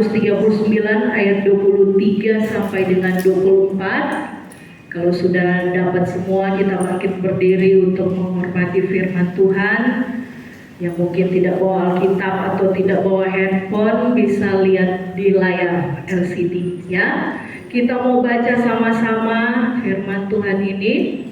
Mazmur 39 ayat 23 sampai dengan 24. Kalau sudah dapat semua, kita makin berdiri untuk menghormati firman Tuhan. Yang mungkin tidak bawa Alkitab atau tidak bawa handphone, bisa lihat di layar LCD ya. Kita mau baca sama-sama firman Tuhan ini,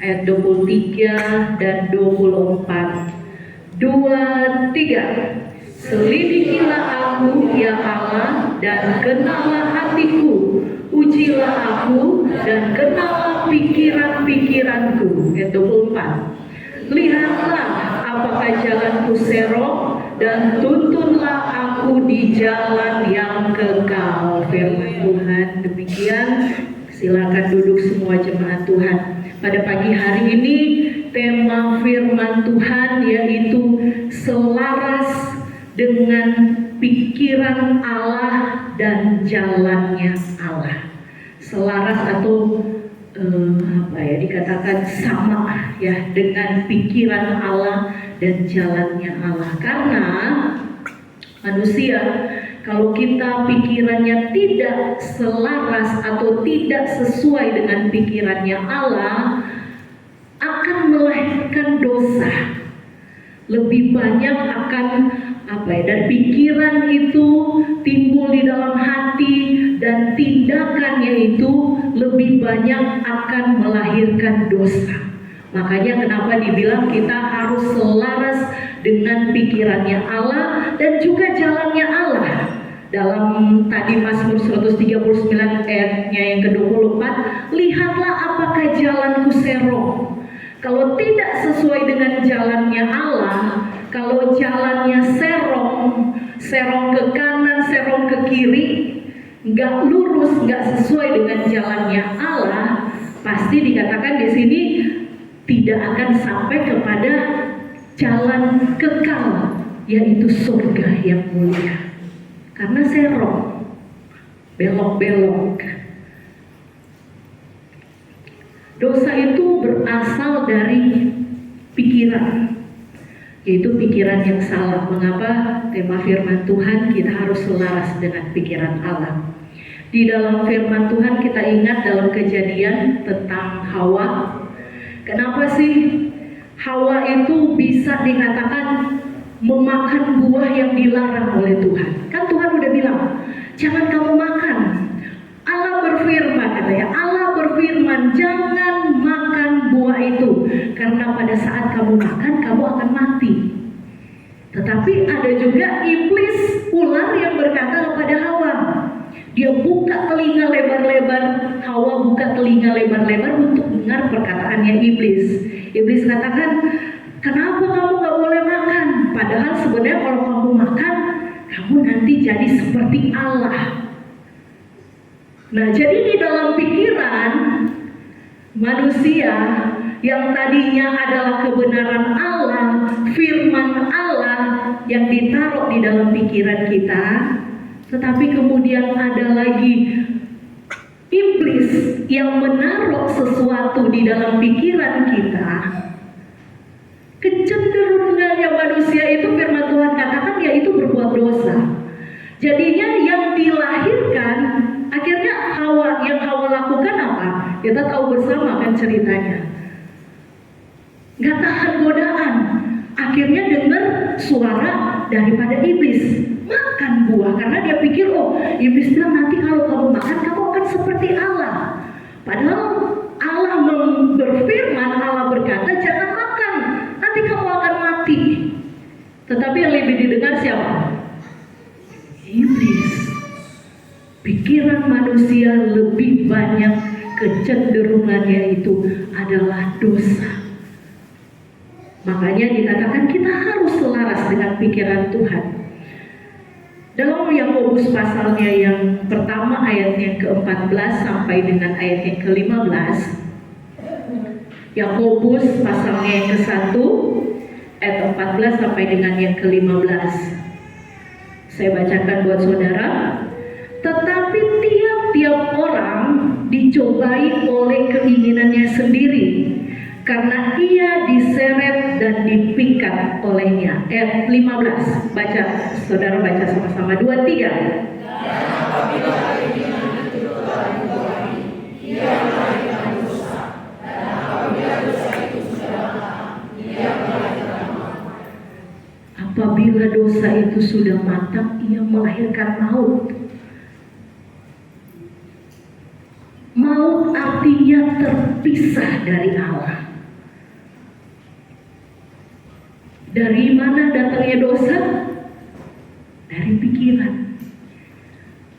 ayat 23 dan 24. 2, 3. Selidikilah aku ya Allah, dan kenallah hatiku. Ujilah aku dan kenallah pikiran-pikiranku. Ayat 24. Lihatlah apakah jalanku serong, dan tuntunlah aku di jalan yang kekal. Firman Tuhan demikian. Silakan duduk semua jemaat Tuhan. Pada pagi hari ini tema firman Tuhan yaitu selaras dengan pikiran Allah dan jalannya Allah. Selaras atau dikatakan sama ya dengan pikiran Allah dan jalannya Allah. Karena manusia, kalau kita pikirannya tidak selaras atau tidak sesuai dengan pikirannya Allah, akan melahirkan dosa. Lebih banyak akan dan pikiran itu timbul di dalam hati, dan tindakannya itu lebih banyak akan melahirkan dosa. Makanya kenapa dibilang kita harus selaras dengan pikirannya Allah dan juga jalannya Allah. Dalam tadi Mazmur 139 ayatnya yang ke-24, lihatlah apakah jalanku serong. Kalau tidak sesuai dengan jalannya Allah, kalau jalannya serong ke kanan, serong ke kiri, nggak lurus, nggak sesuai dengan jalannya Allah, pasti dikatakan di sini tidak akan sampai kepada jalan kekal, yaitu surga yang mulia. Karena serong, belok-belok. Dosa itu berasal dari pikiran, yaitu pikiran yang salah. Mengapa tema firman Tuhan kita harus selaras dengan pikiran Allah? Di dalam firman Tuhan kita ingat dalam Kejadian tentang Hawa. Kenapa sih Hawa itu bisa dikatakan memakan buah yang dilarang oleh Tuhan? Kan Tuhan udah bilang, jangan kamu makan. Allah berfirman, katanya, Allah berfirman, jangan makan buah itu, karena pada saat kamu makan, kamu akan mati. Tetapi ada juga iblis, ular yang berkata kepada Hawa. Dia buka telinga lebar-lebar, Hawa buka telinga lebar-lebar untuk dengar perkataannya iblis. Iblis katakan, kenapa kamu gak boleh makan? Padahal sebenarnya kalau kamu makan, kamu nanti jadi seperti Allah. Nah, jadi di dalam pikiran manusia yang tadinya adalah kebenaran Allah, firman Allah yang ditaruh di dalam pikiran kita, tetapi kemudian ada lagi iblis yang menaruh sesuatu di dalam pikiran kita. Kecenderungannya manusia itu, firman Tuhan katakan, yaitu berbuat dosa. Jadinya yang dilahirkan, akhirnya yang Hawa lakukan apa? Kita tahu bersama kan ceritanya. Gak tahan godaan, akhirnya dengar suara daripada iblis, makan buah. Karena dia pikir, oh, iblis bilang nanti kalau kamu makan, kamu akan seperti Allah. Padahal Allah berfirman, Allah berkata, jangan makan, nanti kamu akan mati. Tetapi yang lebih didengar siapa? Iblis. Pikiran manusia lebih banyak kecenderungannya itu adalah dosa. Makanya dikatakan kita harus selaras dengan pikiran Tuhan. Dalam Yakobus pasalnya yang pertama ayatnya ke-14 sampai dengan ayat yang ke-15. Yakobus pasalnya yang ke-1 ayat 14 sampai dengan yang ke-15. Saya bacakan buat saudara. Tetapi tiap-tiap orang dicobai oleh keinginannya sendiri, karena ia diseret dan dipikat olehnya. Ayat 15, baca, saudara baca sama-sama, 2, 3. Apabila dosa itu sudah matang, ia melahirkan maut. Maut artinya terpisah dari Allah. Dari mana datangnya dosa? Dari pikiran.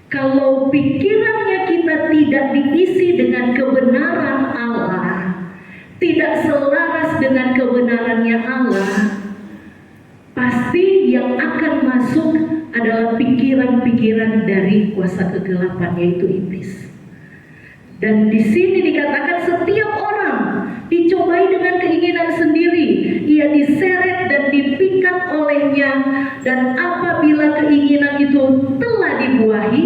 Kalau pikirannya kita tidak diisi dengan kebenaran Allah, tidak selaras dengan kebenarannya Allah, pasti yang akan masuk adalah pikiran-pikiran dari kuasa kegelapan, yaitu iblis. Dan di sini dikatakan setiap orang dicobai dengan keinginan sendiri, ia diseret dan dipikat olehnya, dan apabila keinginan itu telah dibuahi,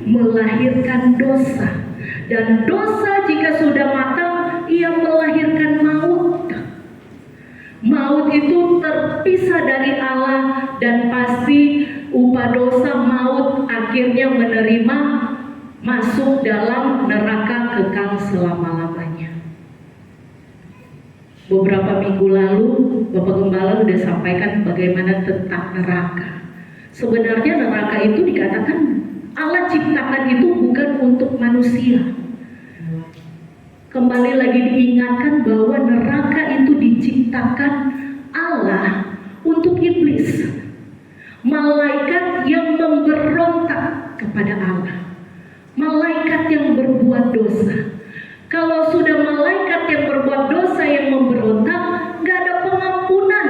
melahirkan dosa. Dan dosa jika sudah matang, ia melahirkan maut. Maut itu terpisah dari Allah, dan pasti upah dosa maut akhirnya menerima masuk dalam neraka kekal selama-lamanya. Beberapa minggu lalu Bapak Gembala sudah sampaikan bagaimana tentang neraka. Sebenarnya neraka itu dikatakan Allah ciptakan itu bukan untuk manusia. Kembali lagi diingatkan bahwa neraka itu diciptakan Allah untuk iblis, malaikat yang memberontak kepada Allah, malaikat yang berbuat dosa. Kalau sudah malaikat yang berbuat dosa yang memberontak, gak ada pengampunan.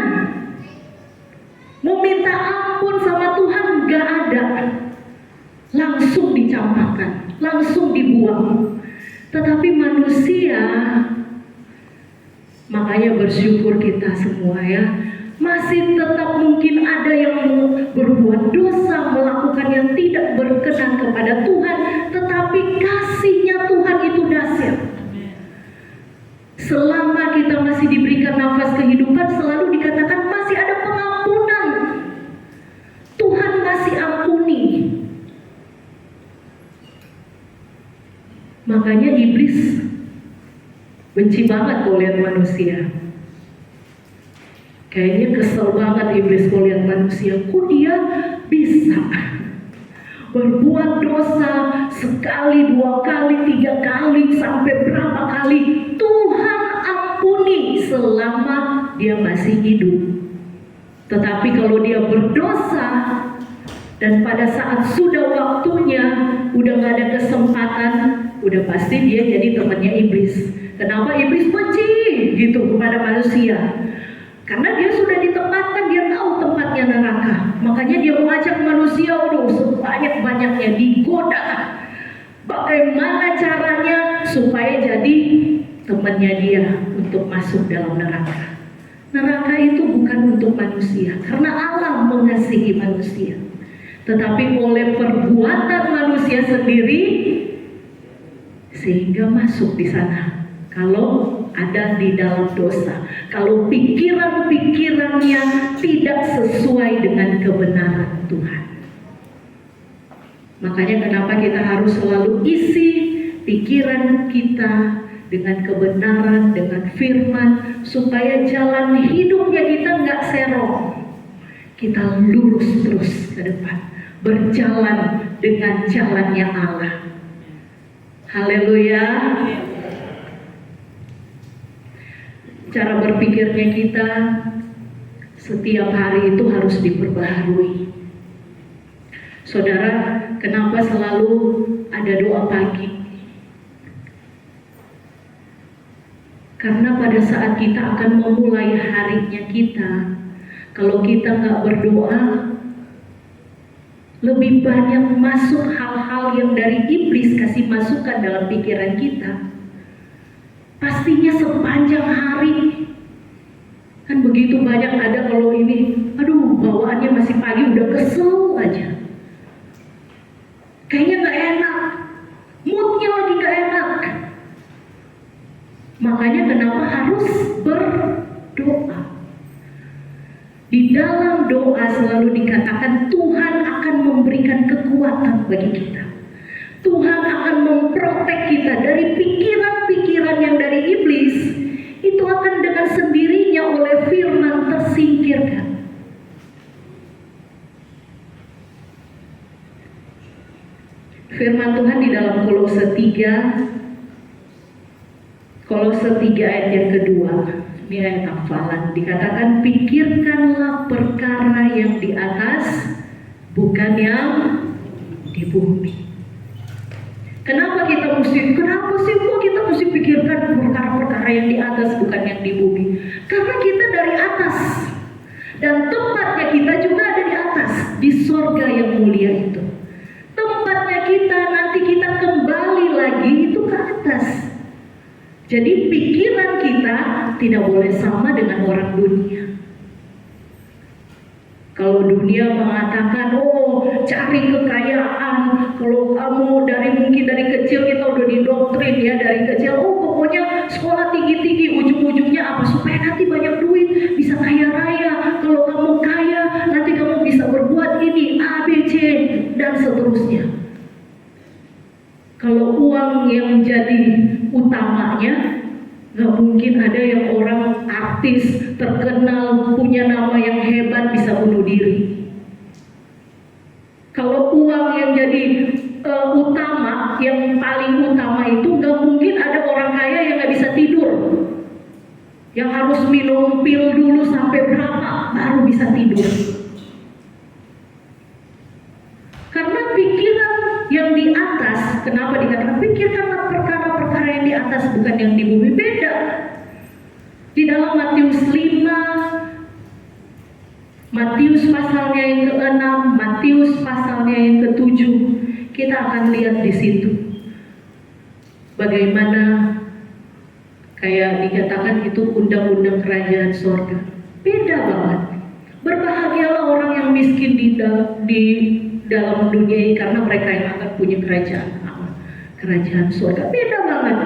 Mau minta ampun sama Tuhan gak ada. Langsung dicampakkan, langsung dibuang. Tetapi manusia, makanya bersyukur kita semua ya, masih tetap mungkin ada yang berbuat dosa, melakukan yang tidak berkenan kepada Tuhan, tetapi kasih-Nya Tuhan itu dahsyat. Selama kita masih diberikan nafas kehidupan, selalu dikatakan masih ada pengampunan. Tuhan masih ampuni. Makanya iblis benci banget kalau lihat manusia. Kayaknya kesel banget iblis kalau lihat manusia. Kok dia bisa berbuat dosa sekali, 2 kali, 3 kali, sampai berapa kali? Tuhan ampuni selama dia masih hidup. Tetapi kalau dia berdosa dan pada saat sudah waktunya, udah gak ada kesempatan, udah pasti dia jadi temannya iblis. Kenapa iblis benci gitu kepada manusia? Karena dia sudah ditempatkan, dia tahu tempatnya neraka. Makanya dia mengajak manusia sebanyak-banyaknya, digoda. Bagaimana caranya supaya jadi temannya dia untuk masuk dalam neraka. Neraka itu bukan untuk manusia, karena Allah mengasihi manusia. Tetapi oleh perbuatan manusia sendiri, sehingga masuk di sana. Kalau ada di dalam dosa, kalau pikiran-pikirannya tidak sesuai dengan kebenaran Tuhan. Makanya kenapa kita harus selalu isi pikiran kita dengan kebenaran, dengan firman, supaya jalan hidupnya kita nggak serong. Kita lurus terus ke depan, berjalan dengan jalannya Allah. Haleluya. Cara berpikirnya kita setiap hari itu harus diperbaharui. Saudara, kenapa selalu ada doa pagi? Karena pada saat kita akan memulai harinya kita, kalau kita nggak berdoa, lebih banyak masuk hal-hal yang dari iblis kasih masukan dalam pikiran kita. Pastinya sepanjang hari kan begitu banyak ada kalau ini, aduh bawaannya masih pagi udah kesel aja, kayaknya nggak enak, moodnya lagi nggak enak. Makanya kenapa harus berdoa. Di dalam doa selalu dikatakan Tuhan akan memberikan kekuatan bagi kita. Tuhan akan memprotek kita dari pikiran-pikiran yang dari iblis. Itu akan dengan sendirinya oleh firman tersingkirkan. dalam Kolose 3 ayat yang kedua. Ini ayat hafalan, dikatakan pikirkanlah perkara yang di atas, bukan yang di bumi. Kenapa sih kok kita mesti pikirkan perkara-perkara yang di atas bukan yang di bumi? Karena kita dari atas, dan tempatnya kita juga ada di atas, di sorga yang mulia itu. Tempatnya kita, nanti kita kembali lagi itu ke atas. Jadi pikiran kita tidak boleh sama dengan orang dunia. Kalau dunia mengatakan, cari kekayaan. Kalau kamu mungkin dari kecil kita udah didoktrin ya dari kecil. Pokoknya sekolah tinggi-tinggi, ujung-ujungnya apa? Supaya nanti banyak duit, bisa kaya raya. Kalau kamu kaya, nanti kamu bisa berbuat ini, A, B, C, dan seterusnya. Kalau uang yang jadi utamanya, gak mungkin ada yang orang artis terkenal punya nama yang hebat bisa bunuh diri. Kalau uang yang jadi utama, yang paling utama itu gak mungkin ada orang kaya yang gak bisa tidur, yang harus minum pil dulu sampai berapa baru bisa tidur. Karena pikiran yang di atas, kenapa dikatakan pikirkanlah perkara-perkara yang di atas bukan yang di bumi? Beda. Di dalam Matius 5, Matius pasalnya yang ke-6, Matius pasalnya yang ke-7, kita akan lihat di situ bagaimana kayak dikatakan itu undang-undang kerajaan sorga. Beda banget. Berbahagialah orang yang miskin di dalam dunia ini karena mereka yang akan punya kerajaan surga. Beda banget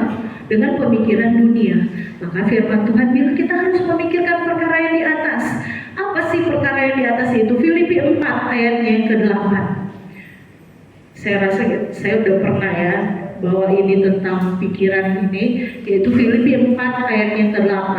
dengan pemikiran dunia. Maka firman Tuhan bilang kita harus memikirkan perkara yang di atas. Apa sih perkara yang di atas itu? Filipi 4 ayatnya yang ke-8. Saya rasa saya udah pernah ya bahwa ini tentang pikiran ini, yaitu Filipi 4 ayat yang ke-8.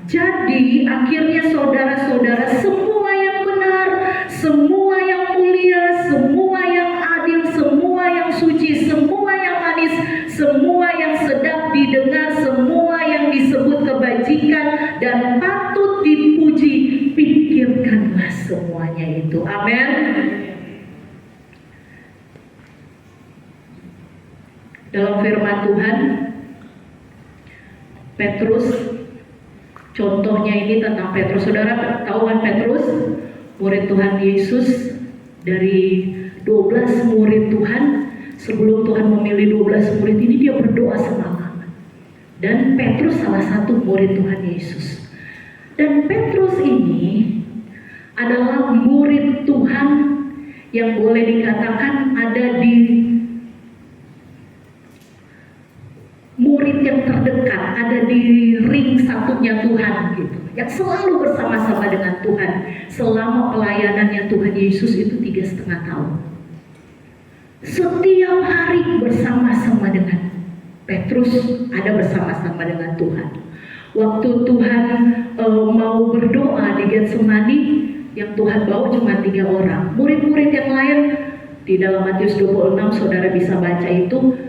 Jadi akhirnya saudara-saudara, semua yang benar, semua yang mulia, semua yang adil, semua yang suci, semua yang manis, semua yang sedap didengar, semua yang disebut kebajikan dan patut dipuji, pikirkanlah semuanya itu. Amin. Dalam firman Tuhan, Petrus, contohnya ini tentang Petrus. Saudara tahu kan Petrus, murid Tuhan Yesus, dari 12 murid Tuhan. Sebelum Tuhan memilih 12 murid ini, dia berdoa semangat. Dan Petrus salah satu murid Tuhan Yesus. Dan Petrus ini adalah murid Tuhan yang boleh dikatakan ada di murid yang terdekat, ada di ring satunya Tuhan gitu, yang selalu bersama-sama dengan Tuhan selama pelayanannya Tuhan Yesus itu 3,5 tahun. Setiap hari bersama-sama dengan Petrus, ada bersama-sama dengan Tuhan. Waktu Tuhan mau berdoa di Getsemani, yang Tuhan bawa cuma 3 orang. Murid-murid yang lain di dalam Matius 26, saudara bisa baca itu,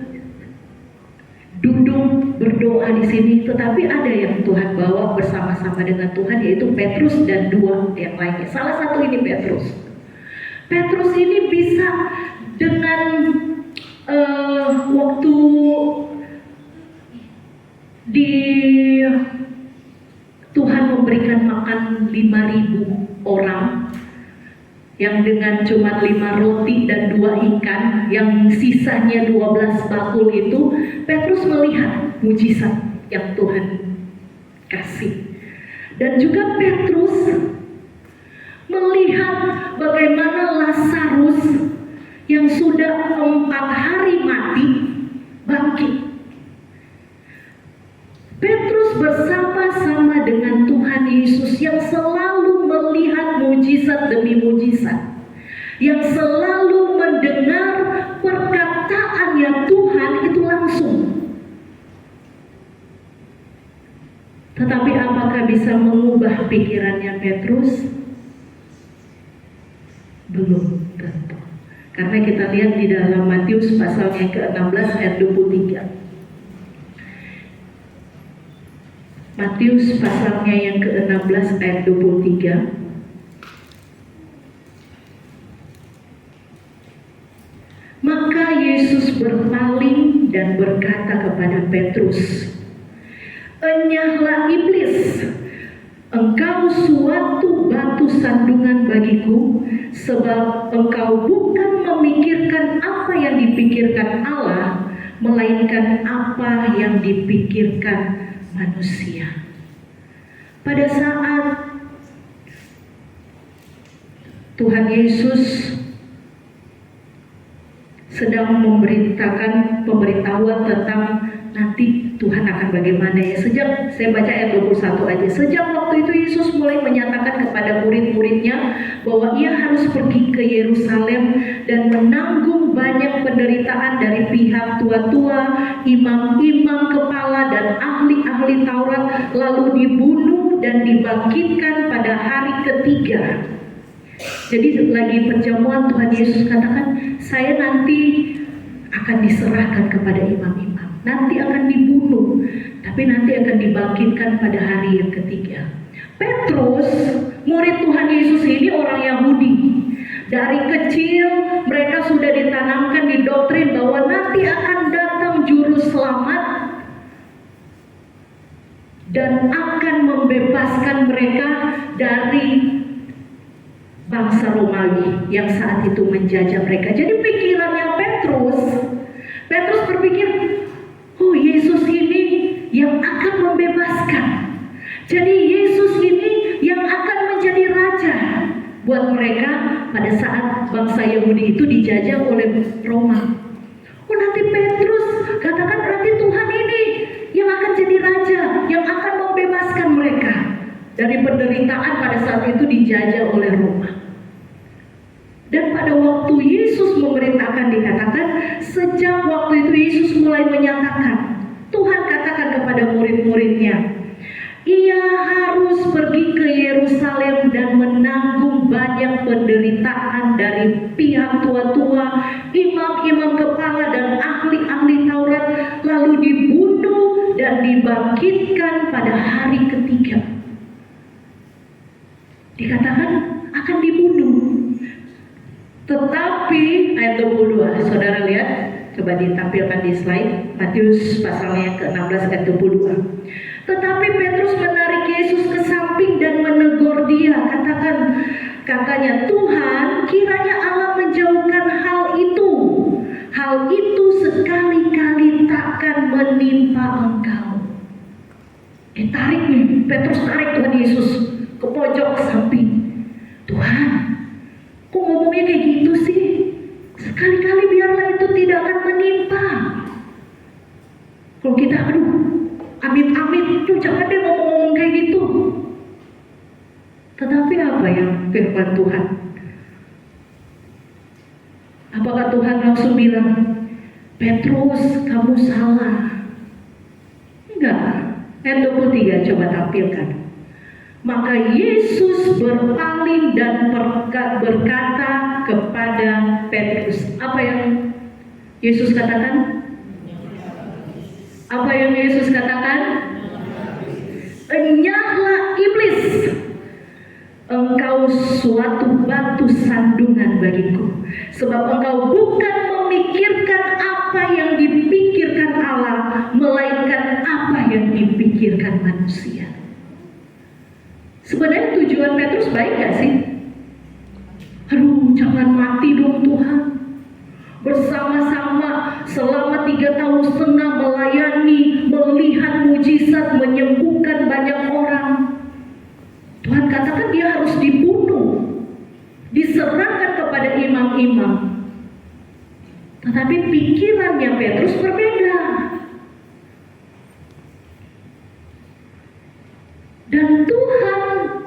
duduk berdoa di sini, tetapi ada yang Tuhan bawa bersama-sama dengan Tuhan, yaitu Petrus dan 2 yang lainnya. Salah satu ini Petrus. Petrus ini bisa dengan waktu di Tuhan memberikan makan 5.000 orang, yang dengan cuma 5 roti dan 2 ikan, yang sisanya 12 bakul itu, Petrus melihat mujizat yang Tuhan kasih. Dan juga Petrus melihat bagaimana Lazarus yang sudah 4 hari mati bangkit. Petrus bersama-sama dengan Tuhan Yesus yang selalu melihat mujizat demi mujizat, yang selalu mendengar perkataannya Tuhan itu langsung. Tetapi apakah bisa mengubah pikirannya Petrus? Belum tentu. Karena kita lihat di dalam Matius pasal yang ke-16 ayat 23. Matius pasalnya yang ke-16 ayat 23. Maka Yesus berpaling dan berkata kepada Petrus, "Enyahlah iblis, engkau suatu batu sandungan bagiku, sebab engkau bukan memikirkan apa yang dipikirkan Allah, melainkan apa yang dipikirkan manusia." Pada saat Tuhan Yesus sedang memberitakan pemberitahuan tentang nanti Tuhan akan bagaimana ya. Sejak saya baca ayat 21 aja. Sejak waktu itu Yesus mulai menyatakan kepada murid-muridnya bahwa ia harus pergi ke Yerusalem dan menanggung banyak penderitaan dari pihak tua-tua, imam-imam kepala dan ahli-ahli Taurat, lalu dibunuh dan dibangkitkan pada hari ketiga. Jadi lagi perjamuan Tuhan Yesus katakan, saya nanti akan diserahkan kepada imam-imam, nanti akan dibunuh, tapi nanti akan dibangkitkan pada hari yang ketiga. Petrus, murid Tuhan Yesus ini orang Yahudi. Dari kecil mereka sudah ditanamkan di doktrin bahwa nanti akan datang juru selamat dan akan membebaskan mereka dari bangsa Romawi yang saat itu menjajah mereka. Jadi pikirannya Petrus berpikir, oh Yesus ini yang akan membebaskan. Jadi Yesus ini yang akan menjadi raja buat mereka pada saat bangsa Yahudi itu dijajah oleh Roma. Oh nanti Petrus katakan berarti Tuhan ini yang akan jadi raja, yang akan membebaskan mereka dari penderitaan pada saat itu dijajah oleh Roma. Dan pada waktu Yesus memerintahkan, dikatakan sejak waktu itu Yesus mulai menyatakan, Tuhan katakan kepada murid-muridnya, ia harus pergi ke Yerusalem dan menanggung banyak penderitaan dari pihak tua-tua, imam-imam kepala dan ahli-ahli Taurat, lalu dibunuh dan dibangkitkan pada hari ketiga. Dikatakan akan dibunuh. Tetapi ayat 22, saudara lihat, coba ditampilkan di slide, Matius pasalnya ke-16 ayat 22. Tetapi Petrus menarik Yesus ke samping dan menegur dia, katanya, Tuhan, kiranya Allah menjauhkan hal itu. Hal itu sekali-kali takkan menimpa engkau. Tarik nih, Petrus tarik Tuhan Yesus ke pojok samping. Tuhan, kok ngomongnya kayak gitu sih? Sekali-kali biarlah itu tidak akan menimpa. Kalau kita, amit-amit, jangan deh ngomong-ngomong kayak gitu. Tetapi apa yang firman Tuhan? Apakah Tuhan langsung bilang, Petrus, kamu salah? Enggak. Ayat 23, coba tampilkan. Maka Yesus berpaling dan berkata kepada Petrus. Apa yang Yesus katakan? Apa yang Yesus katakan? Enyahlah iblis, engkau suatu batu sandungan bagiku, sebab engkau bukan memikirkan apa yang dipikirkan Allah, melainkan apa yang dipikirkan manusia. Sebenarnya tujuan Petrus baik gak sih? Jangan mati dong Tuhan. Bersama-sama selama 3,5 tahun melayani, melihat mujizat, menyembuhkan banyak orang. Tuhan katakan dia harus dibunuh, diserahkan kepada imam-imam. Tetapi pikirannya Petrus berbeda. Dan Tuhan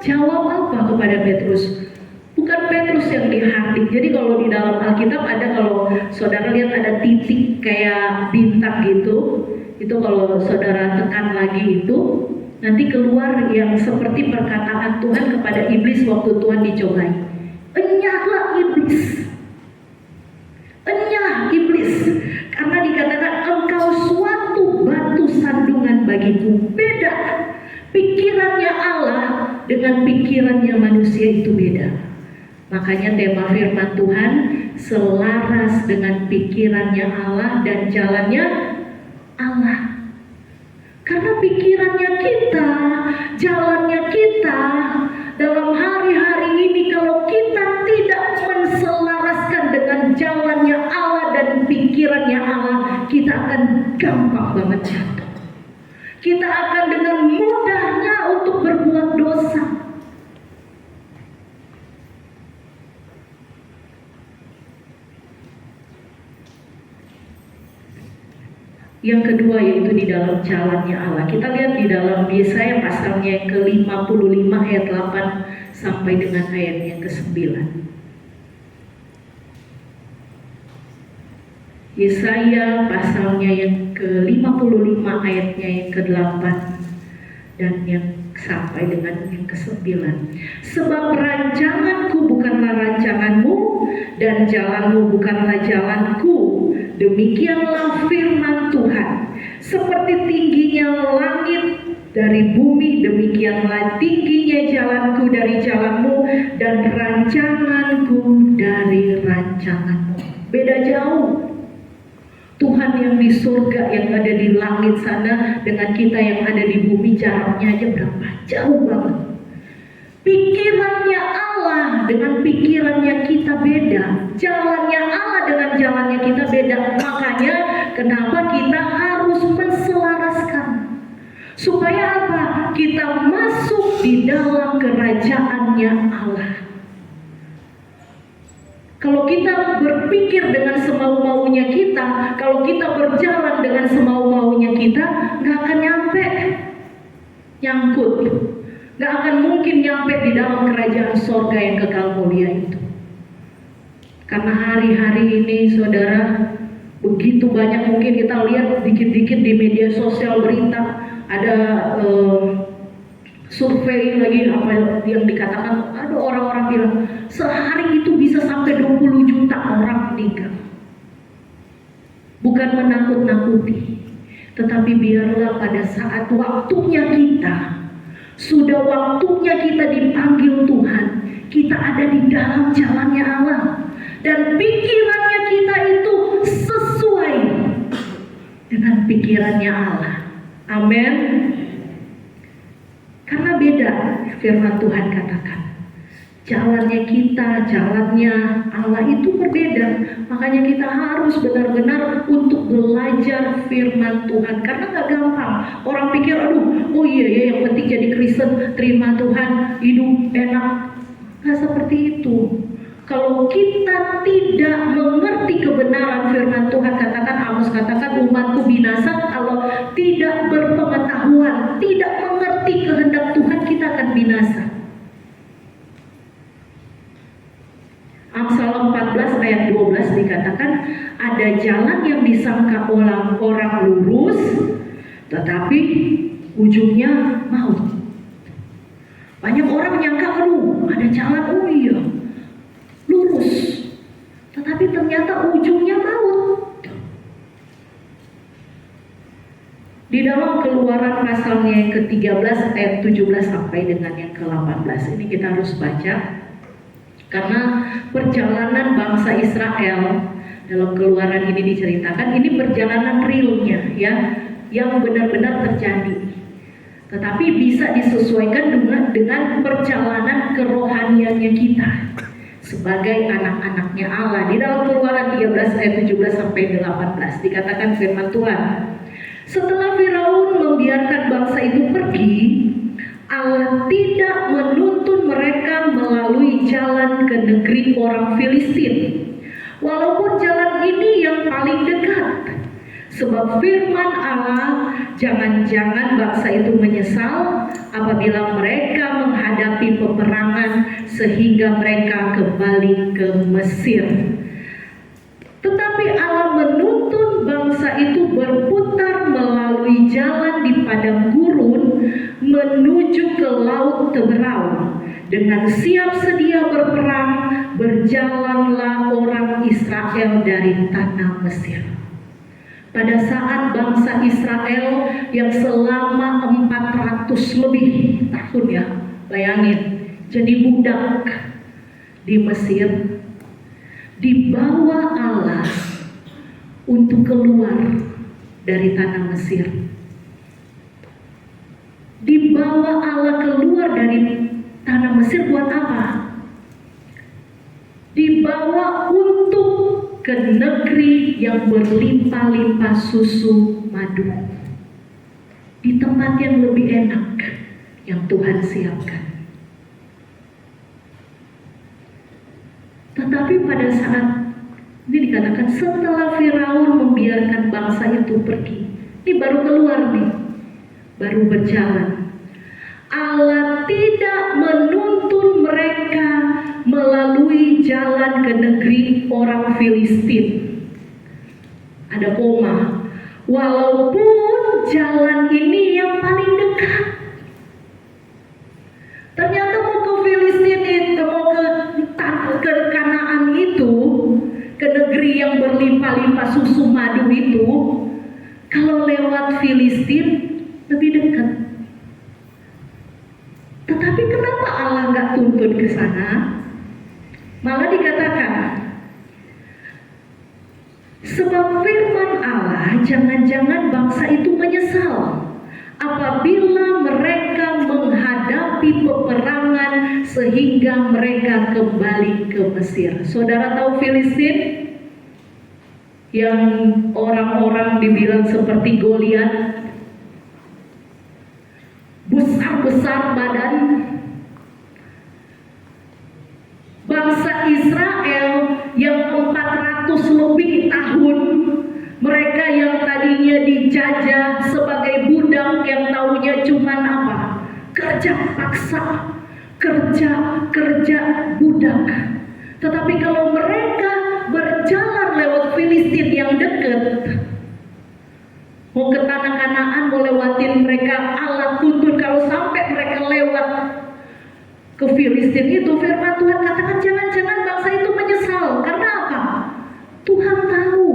jawab apa kepada Petrus? Bukan Petrus yang dihardik. Jadi kalau di dalam Alkitab ada, kalau saudara lihat ada titik kayak bintang gitu. Itu kalau saudara tekan lagi itu, nanti keluar yang seperti perkataan Tuhan kepada iblis waktu Tuhan dicobai. Enyahlah iblis. pikiranmu beda. Pikirannya Allah dengan pikirannya manusia itu beda. Makanya tema firman Tuhan selaras dengan pikirannya Allah dan jalannya Allah. Karena pikirannya kita, jalannya kita dalam hari-hari ini, kalau kita tidak menselaraskan dengan jalannya Allah dan pikirannya Allah, kita akan gampang banget jatuh. Kita akan dengan mudahnya untuk berbuat dosa. Yang kedua yaitu di dalam jalannya Allah. Kita lihat di dalam Yesaya pasalnya yang ke-55 ayat 8 sampai dengan ayatnya ke-9. Yesaya pasalnya yang ke-55 ayatnya yang ke-8 dan yang sampai dengan yang ke-9. Sebab rancanganku bukanlah rancanganmu dan jalanmu bukanlah jalanku. Demikianlah firman Tuhan. Seperti tingginya langit dari bumi, demikianlah tingginya jalanku dari jalanmu dan rancanganku dari rancanganmu. Beda jauh. Tuhan yang di surga, yang ada di langit sana, dengan kita yang ada di bumi, jaraknya aja berapa jauh banget. Pikirannya Allah dengan pikirannya kita beda. Jalannya Allah dengan jalannya kita beda. Makanya kenapa kita harus menselaraskan. Supaya apa? Kita masuk di dalam kerajaannya Allah. Kalau kita berpikir dengan semau-maunya kita, kalau kita berjalan dengan semau-maunya kita, nggak akan nyampe, nyangkut. Gak akan mungkin nyampe di dalam kerajaan sorga yang kekal mulia itu. Karena hari-hari ini saudara, begitu banyak, mungkin kita lihat dikit-dikit di media sosial berita, ada survei lagi apa yang dikatakan, ada orang-orang bilang sehari itu bisa sampai 20 juta orang meninggal. Bukan menakut-nakuti, tetapi biarlah pada saat waktunya kita, sudah waktunya kita dipanggil Tuhan, kita ada di dalam jalannya Allah dan pikirannya kita itu sesuai dengan pikirannya Allah. Amin. Karena beda, firman Tuhan katakan, jalannya kita, jalannya Allah itu berbeda. Makanya kita harus benar-benar untuk belajar firman Tuhan. Karena gak gampang. Orang pikir, aduh, oh iya ya, yang penting jadi Kristen, terima Tuhan, hidup enak. Gak seperti itu. Kalau kita tidak mengerti kebenaran firman Tuhan, katakan Amos katakan umatku binasa kalau tidak berpengetahuan, tidak mengerti kehendak Tuhan, kita akan binasa. Amsal 14 ayat 12 dikatakan, ada jalan yang disangka orang lurus, tetapi ujungnya maut. Banyak orang menyangka, aduh, ada jalan, oh iya, lurus, tetapi ternyata ujungnya maut. Di dalam Keluaran pasalnya yang ke-13 ayat 17 sampai dengan yang ke-18 ini kita harus baca. Karena perjalanan bangsa Israel dalam Keluaran ini diceritakan, ini perjalanan realnya ya, yang benar-benar terjadi. Tetapi bisa disesuaikan dengan perjalanan kerohaniannya kita sebagai anak-anaknya Allah. Di dalam Keluaran 13 ayat 17 sampai 18 dikatakan firman Tuhan. Setelah Firaun membiarkan bangsa itu pergi, Allah tidak menuntun mereka melalui jalan ke negeri orang Filistin, walaupun jalan ini yang paling dekat. Sebab firman Allah, jangan-jangan bangsa itu menyesal apabila mereka menghadapi peperangan sehingga mereka kembali ke Mesir. Tetapi Allah menuntun bangsa itu berputar melalui jalan di padang gurun menuju ke laut Teberau. Dengan siap sedia berperang, berjalanlah orang Israel dari tanah Mesir. Pada saat bangsa Israel yang selama 400 lebih tahun ya, bayangin, jadi budak di Mesir, dibawa Allah untuk keluar dari tanah Mesir. Dibawa Allah keluar dari tanah Mesir buat apa? Dibawa untuk ke negeri yang berlimpah-limpah susu madu, di tempat yang lebih enak yang Tuhan siapkan. Tetapi pada saat ini dikatakan setelah Firaun membiarkan bangsa itu pergi, ini baru keluar nih, baru berjalan. Allah tidak menuntun mereka melalui jalan ke negeri orang Filistin. Ada koma. Walaupun jalan ini yang paling dekat. Ternyata mau ke Filistin itu, mau ke Kanaan itu, ke negeri yang berlimpah-limpah susu madu itu, kalau lewat Filistin lebih dekat. Tetapi kenapa Allah nggak tuntun ke sana? Malah dikatakan, sebab firman Allah, jangan-jangan bangsa itu menyesal apabila mereka menghadapi peperangan sehingga mereka kembali ke Mesir. Saudara tahu Filistin? Yang orang-orang dibilang seperti Goliat, besar-besar badan. Bangsa Israel yang 400 lebih tahun, mereka yang tadinya dijajah sebagai budak yang taunya cuman apa? Kerja paksa, kerja budak. Tetapi kalau mereka berjalan lewat Filistin yang dekat, mau ke tanah Kanaan, mau lewatin mereka, Allah tuntun kalau sampai mereka lewat ke Filistin itu, firman Tuhan katakan jangan-jangan bangsa itu menyesal. Karena apa? Tuhan tahu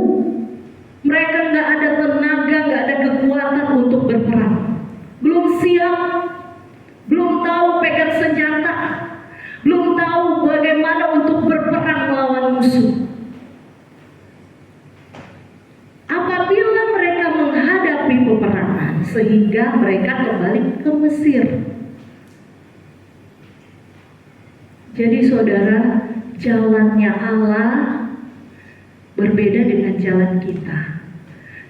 mereka nggak ada tenaga, nggak ada kekuatan untuk berperang, belum siap, belum tahu pegang senjata, belum tahu bagaimana untuk berperang melawan musuh. Apabila mereka menghadapi peperangan sehingga mereka kembali ke Mesir. Jadi saudara, jalannya Allah berbeda dengan jalan kita.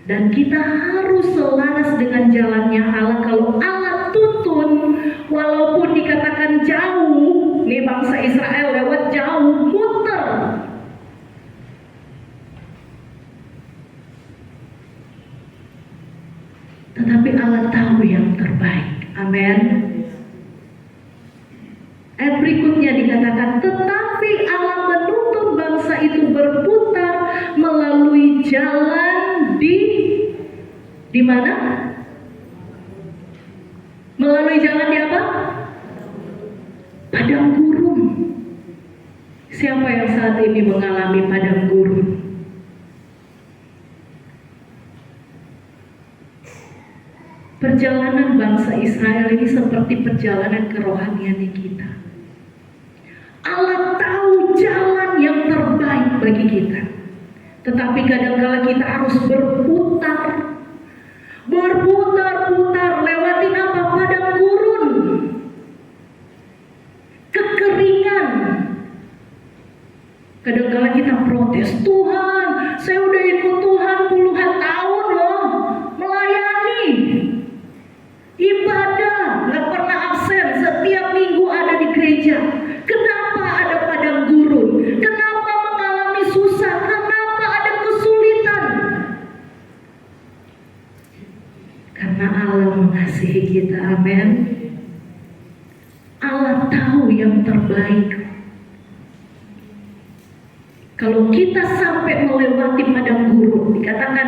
Dan kita harus selaras dengan jalannya Allah. Kalau Allah tuntun, walaupun dikatakan jauh, nih bangsa Israel lewat jauh, muter. Tetapi Allah tahu yang terbaik. Amin. Ayat berikutnya dikatakan, tetapi Allah menuntun bangsa itu berputar melalui jalan di mana? Melalui jalan di apa? Padang gurun. Siapa yang saat ini mengalami padang gurun? Perjalanan bangsa Israel ini seperti perjalanan kerohanian kita. Allah tahu jalan yang terbaik bagi kita. Tetapi kadang-kala kita harus berputar lewatin apa? Padang gurun, kekeringan. Kadang-kala kita protes, Tuhan, saya udah ikut Tuhan puluhan tahun loh, melayani, ibadah, gak pernah absen, setiap minggu ada di gereja. Kenapa ada padang gurun? Kenapa mengalami susah? Kenapa ada kesulitan? Karena Allah mengasihi kita, amin. Allah tahu yang terbaik. Kalau kita sampai melewati padang gurun, dikatakan,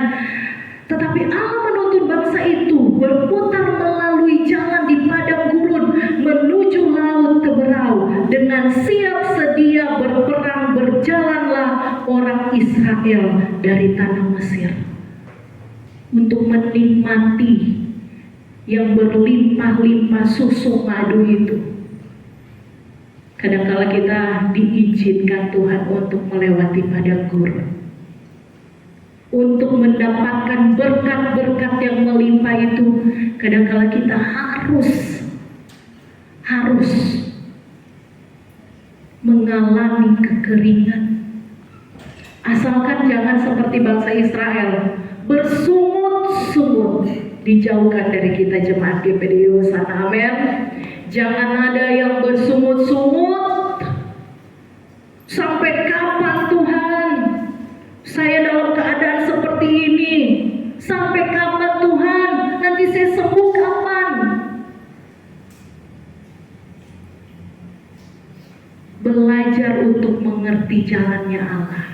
tetapi Allah menuntun bangsa itu berputar melalui jalan di padang gurun menuju laut Teberau. Dengan siap sedia berperang berjalanlah orang Israel dari tanah Mesir. menikmati yang berlimpah-limpah susu madu itu. Kadangkala kita diizinkan Tuhan untuk melewati padang gurun, untuk mendapatkan berkat-berkat yang melimpah itu. Kadangkala kita harus mengalami kekeringan. Asalkan jangan seperti bangsa Israel bersungut-sungut, dijauhkan dari kita jemaat GPD Hosana, amin. Jangan ada yang bersungut-sungut. Sampai kapan Tuhan saya dalam keadaan seperti ini? Sampai kapan Tuhan? Nanti saya sembuh kapan? Belajar untuk mengerti jalannya Allah.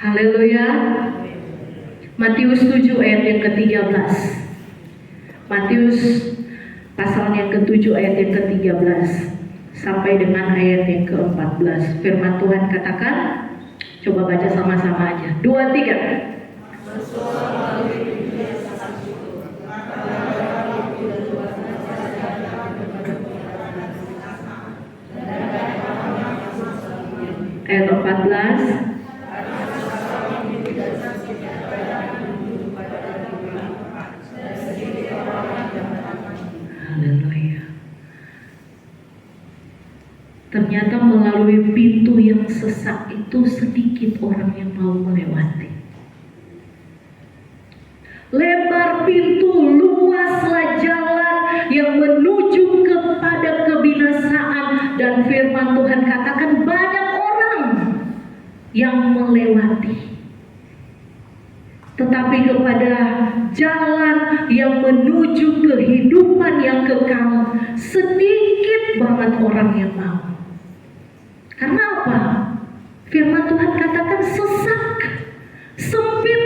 Haleluya. Matius 7 ayat yang ke-13. Matius pasal yang ke-7 ayat yang ke-13 sampai dengan ayat yang ke-14. Firman Tuhan katakan, coba baca sama-sama aja. 2, 3. Ayat 14. Haleluya. Ternyata melalui pintu yang sesak itu sedikit orang yang mau melewati. Lebar pintu, luaslah jalan yang menuju kepada kebinasaan, dan firman Tuhan katakan banyak orang yang melewati. Tetapi kepada jalan yang menuju kehidupan yang kekal, sedikit banget orang yang mau. Karena apa? Firman Tuhan katakan sesak, sempit.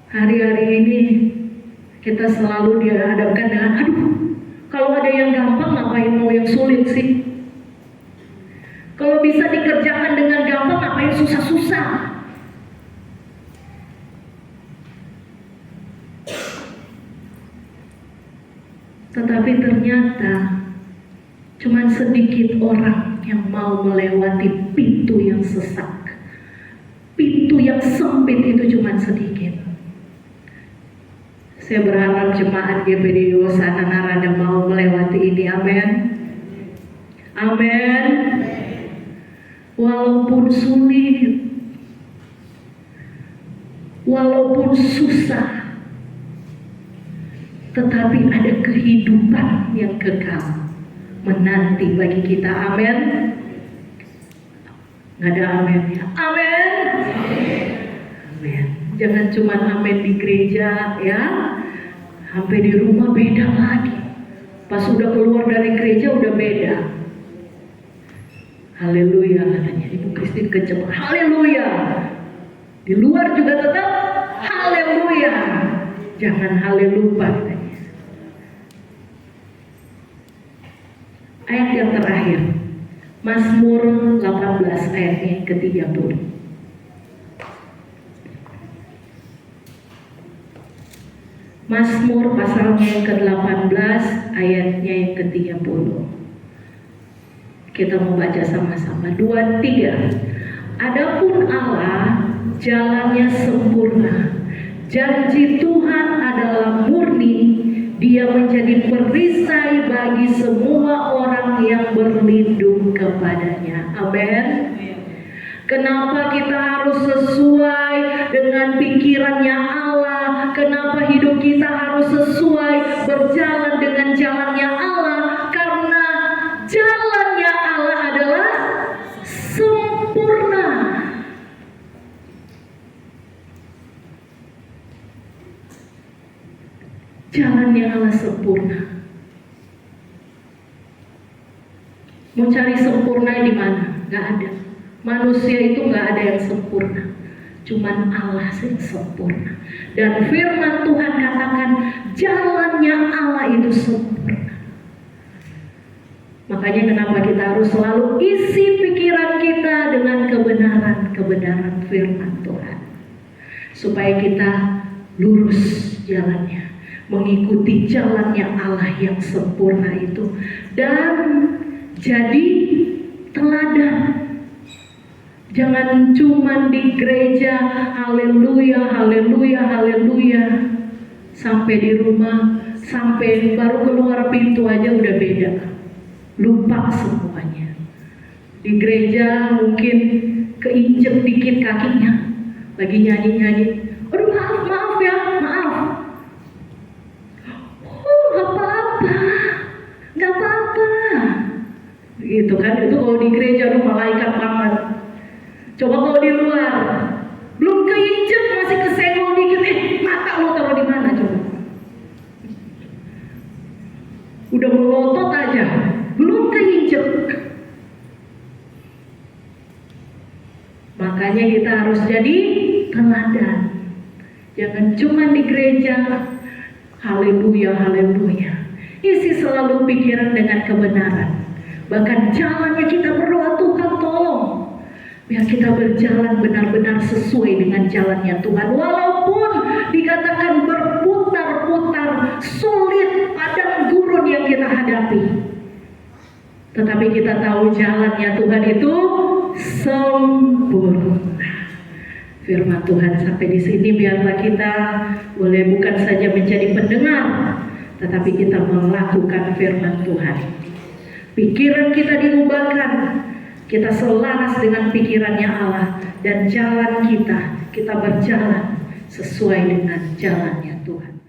Hari-hari ini kita selalu dihadapkan dengan, kalau ada yang gampang ngapain mau yang sulit sih? Kalau bisa dikerjakan dengan gampang ngapain susah-susah? Tetapi ternyata cuman sedikit orang yang mau melewati pintu yang sesak. Pintu yang sempit itu cuman sedikit. Saya berharap jemaat GPD Hosana Narada mau melewati ini, amin. Amin. Walaupun sulit, walaupun susah, tetapi ada kehidupan yang kekal menanti bagi kita, amin. Nggak ada amin ya? Amin. Amin. Jangan cuma amin di gereja ya, sampai di rumah beda lagi. Pas udah keluar dari gereja udah beda. Haleluya katanya Ibu Christine kenceng. Haleluya. Di luar juga tetap haleluya. Jangan haleluya katanya. Ayat yang terakhir, Mazmur 18 ayat yang ke-30. Mazmur pasalnya yang ke-18 ayatnya yang ke-30. Kita mau baca sama-sama. 2, 3. Adapun Allah jalannya sempurna, janji Tuhan adalah murni, Dia menjadi perisai bagi semua orang yang berlindung kepadanya. Amin. Kenapa kita harus sesuai dengan pikirannya Allah? Kenapa hidup kita harus sesuai berjalan dengan jalannya Allah? Karena jalannya Allah adalah sempurna. Jalannya Allah sempurna. Mau cari sempurna di mana? Gak ada. Manusia itu gak ada yang sempurna, cuman Allah yang sempurna. Dan firman Tuhan katakan jalannya Allah itu sempurna. Makanya kenapa kita harus selalu isi pikiran kita dengan kebenaran-kebenaran firman Tuhan. supaya kita lurus jalannya, mengikuti jalannya Allah yang sempurna itu, dan jadi teladan. Jangan cuma di gereja haleluya, haleluya, haleluya, sampai di rumah, sampai baru keluar pintu aja udah beda, lupa semuanya. Di gereja mungkin keinjek dikit kakinya, lagi nyanyi-nyanyi, aduh maaf ya, maaf. Oh gak apa-apa. Gitu kan, itu kalau di gereja aduh malaikat banget. Coba kalau di luar, belum keinjek masih kesenggol dikit, mata lo taruh di mana coba? Udah melotot aja, belum keinjek. Makanya kita harus jadi teladan. Jangan cuma di gereja haleluya, haleluya. Isi selalu pikiran dengan kebenaran. Bahkan jalannya kita berdoa, Tuhan tolong, biar kita berjalan benar-benar sesuai dengan jalannya Tuhan. Walaupun dikatakan berputar-putar, sulit, padang gurun yang kita hadapi, tetapi kita tahu jalannya Tuhan itu sempurna. Firman Tuhan sampai di sini, biarlah kita boleh bukan saja menjadi pendengar, tetapi kita melakukan firman Tuhan. Pikiran kita diubahkan, kita selaras dengan pikirannya Allah, dan jalan kita berjalan sesuai dengan jalannya Tuhan.